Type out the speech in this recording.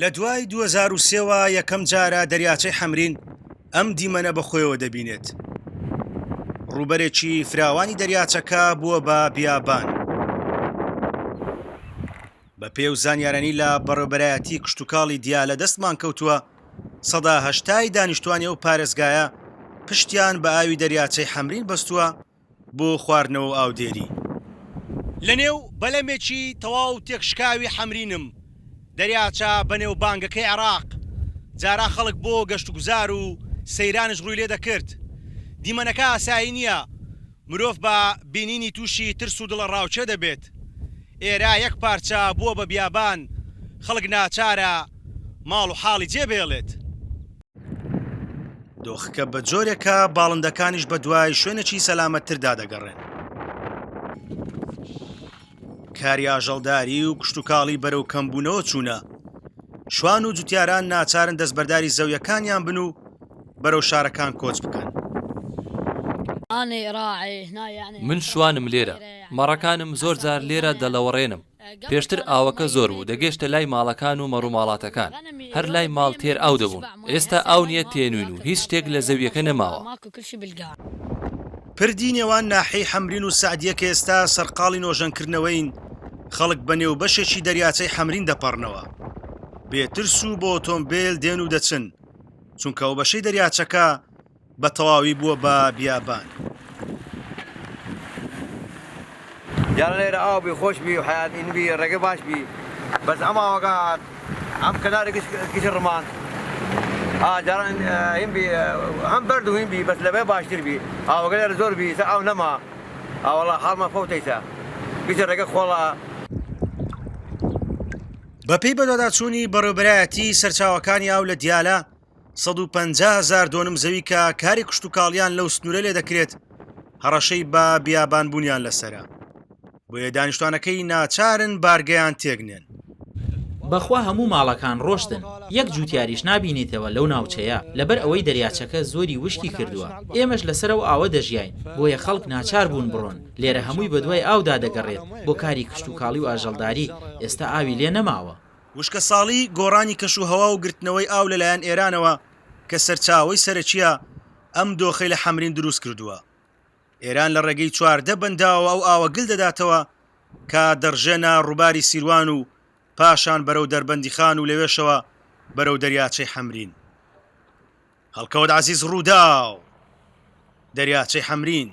لە دوای 2003ەوە یەکەم جارە دەریاچەی حەمرین ئەم دیمەنە بەخۆیەوە دەبینێت. ڕووبەرێکی فراوانی دەریاچەکە بووە بە بیابان. بە پێو زانیارانی لە بەڕێوەبەرایەتی کشتتوکاڵی دیا لە دەستمان کەوتووە 80 دانیشتوانی ئەو پارێزگایە پشتیان بە ئاوی دەریاچەی حەمرین بەستووە بۆ خواردنەوە ئاودێری. لە نێو بەلەمێکی تەواو تێکشکاوی حەمرینم دەریاچە بەنێو بانگەکەی عێراق جارا خەڵک بۆ گەشتگوزار و سەیرانش ڕووی لێ دەکرد. دیمەنەکە ئاسایی نییە، مرۆڤ بە بینینی تووشی ترس و دڵە ڕاوچێ دەبێت. ئێرە یەک پارچە بووە بە بیابان، خەڵک ناچارە ماڵ و حاڵی جێبێڵێت. دۆخەکە بە جۆرێکە باڵندەکانیش بە دوای شوێنێکی سەلامەتتردا دەگەڕێن. کاری ئاژەڵداری و کشتتوکاڵی بەرەو کەمبوونەوە چوونە. شوان و جوتیاران ناچارن دەستبەرداری زەویەکانیان بن و بەرەو شارەکان کۆچ بکەن. من شوانم لێرە، مەڕەکانم زۆر جار لێرە دەلەوەڕێنم. پێشتر ئاوەکە زۆر بوو، دەگەشتە لای ماڵەکان و مەڕووماڵاتەکان، هەر لای ماڵ تێر ئاو دەبوون. ئێستا ئاو نییە تێنوین و هیچ شتێک لە زەویەکە نەماوە. پردی نێوان ناحەی حەمرین و سەعدیە کە ئێستا سەرقاڵی نۆژەنکردنەوەین، خەڵک بەنێو بەشێکی دەریاچەی حەمرین دەپەڕنەوە. بێترس و بۆ ئۆتۆمبیل دێن و دەچن، چونکە ئەو بەشەی دەریاچەکە بە تەواوی بووە بە بیابان. جارە لێرە ئاو بی خۆش بی و حیاتین بی ڕێگە باش بی، بەس ئەماوەگات ئەم کەناری گشت ڕمان جاران هین بی هەم بەرد و هین بی، بەس لەبێ باشتر بی. ئاوەکە لێرە زۆر بی سە ئاو نەما، ئاوەڵا حاڵمە فەوتەیسە گشت ڕێگە خۆڵە. بەپێی بەداداچوونی بەڕێوەبەرایەتی سەرچاوەکانی ئاو لە دیالە 150,000 دۆنم زەوی کە کاری کشتتوکاڵیان لەو سنوورە لێ دەکرێت هەڕەشەی بە بیابان بوونیان لەسەرە، بۆیە دانیشتوانەکەی ناچارن بارگەیان تێگنێن. بەخوا هەموو ماڵەکان ڕۆشتن، یەک جوتیاریش نابینیتەوە لەو ناوچەیە لەبەر ئەوەی دەریاچەکە زۆری وشکی کردووە. ئێمەش لەسەرەوە ئاوە دەژیاین، بۆیە خەڵک ناچار بوون بڕۆن. لێرە هەمووی بەدوای ئاودا دەگەڕێت بۆ کاری کشتتوکاڵی و ئاژەڵداری. ئێستا ئاوی لێ نەماوە. وشکە ساڵی گۆڕانی کەش و هەوا و گرتنەوەی ئاو لەلایەن ئێرانەوە کە سەرچاوەی سەرەکیە ئەم دۆخەی لە حەمرین دروست کردووە. ئێران لە ڕێگەی 14 بەنداوە ئەو ئاوە گل دەداتەوە کە دەڕژێنە ڕووباری سیروان و پاشان بەرەو دەربەندی خان و لەوێشەوە بەرەو دەریاچەی حەمرین. هەڵکەوت عەزیز ڕوودا و دەریاچەی حەمرین.